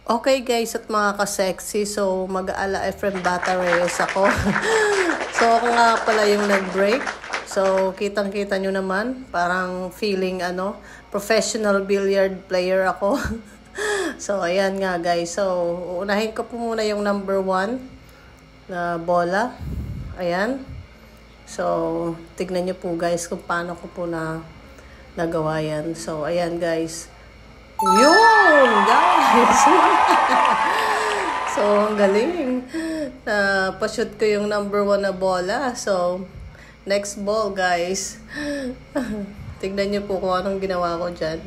Okay guys at mga ka-sexy, so mag-aala Efrem Bata Reyes ako. So ako nga pala yung nag-break. So kitang-kita nyo naman, parang feeling professional billiard player ako. So ayan nga guys, so unahin ko po muna yung number 1 na bola. Ayan. So tignan nyo po guys kung paano ko po nagawa yan. So ayan guys. Yun, guys! So, ang galing. Pa-shoot ko yung number 1 na bola. So, next ball, guys. Tignan nyo po kung anong ginawa ko dyan.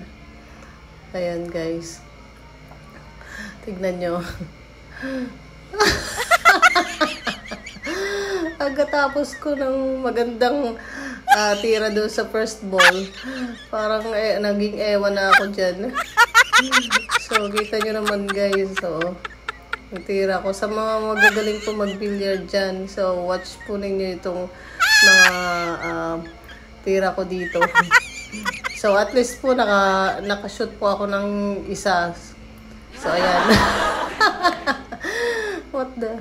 Ayan, guys. Tignan nyo. Agkatapos ko ng magandang tira doon sa first ball, parang naging ewan na ako dyan. So, kita nyo naman guys, so, tira ko. Sa mga magagaling po mag-billiard dyan, so, watch po ninyo itong mga tira ko dito. So, at least po nakashoot po ako ng isa. So, ayan. What the...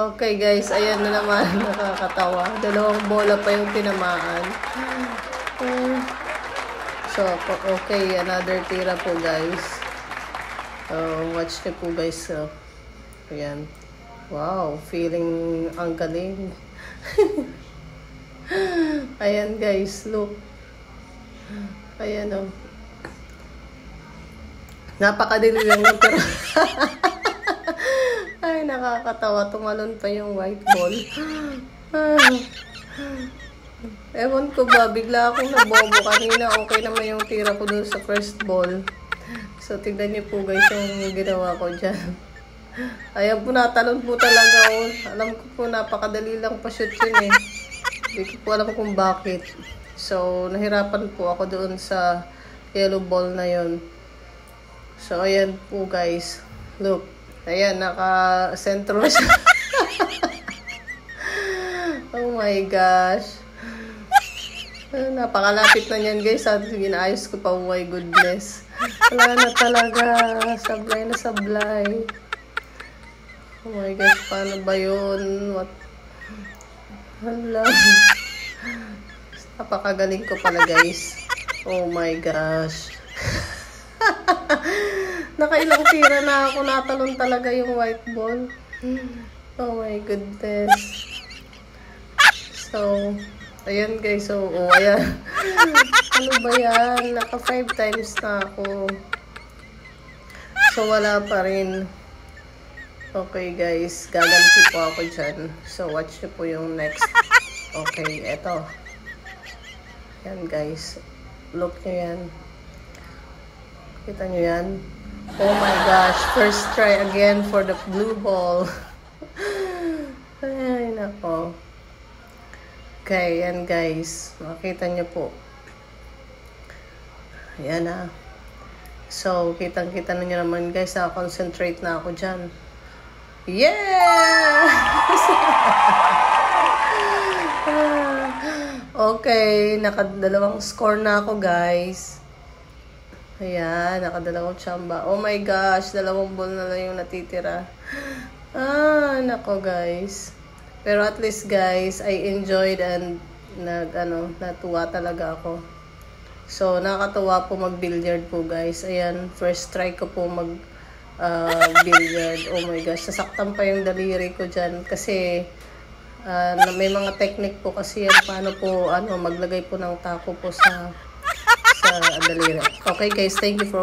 Okay guys, ayan na naman, nakakatawa. 2 bola pa yung tinamaan. So, okay, another tira po guys. Watch nyo po guys. So, ayan. Wow, feeling ang galing. Ayan guys, look. Ayan o. Napakadali lang yung tira. Ay, nakakatawa. Tumalon pa yung white ball. Ewan ko ba, bigla akong nabobo kanina. Okay naman yung tira ko dun sa first ball. So, tignan niyo po guys yung ginawa ko dyan. Ayan po, natalon po talaga. Alam ko po, napakadali lang pa-shoot yun eh. Hindi ko po alam kung bakit. So, nahirapan po ako doon sa yellow ball na yun. So, ayan po guys. Look. Ayan, naka-sentro na siya. Oh my gosh. Napakalapit na niyan guys. Ginaayos ko pa. Oh my goodness. Wala na talaga. Sablay na sablay. Oh my gosh, paano ba yun? What? Hala. Napakagaling ko pala guys. Oh my gosh. Nakailang tira na ako, natalon talaga yung white ball. Oh my goodness. So, ayan guys. So, ayan. Ano ba yan? Naka 5 times na ako. So, wala pa rin. Okay guys, gaganti po ako dyan. So, watch nyo po yung next. Okay, eto. Yan guys. Look nyo yan. Kita nyo yan? Oh my gosh, first try again for the blue ball. Ay, nako. Okay, yan guys. Makita nyo po. Ayan na. So, kitang-kita na nyo naman guys. Concentrate na ako dyan. Yeah! Okay, naka-2 score na ako guys. Ayan, naka-2 tsamba. Oh my gosh, 2 ball na lang yung natitira. Nako guys. Pero at least guys, I enjoyed and natuwa talaga ako. So, nakakatuwa po mag-billiard po guys. Ayan, first try ko po mag-billiard. Oh my gosh, sasaktan pa yung daliri ko dyan. Kasi, may mga technique po kasi yan. Paano po, maglagay po ng tako po sa daliri. Okay guys, thank you for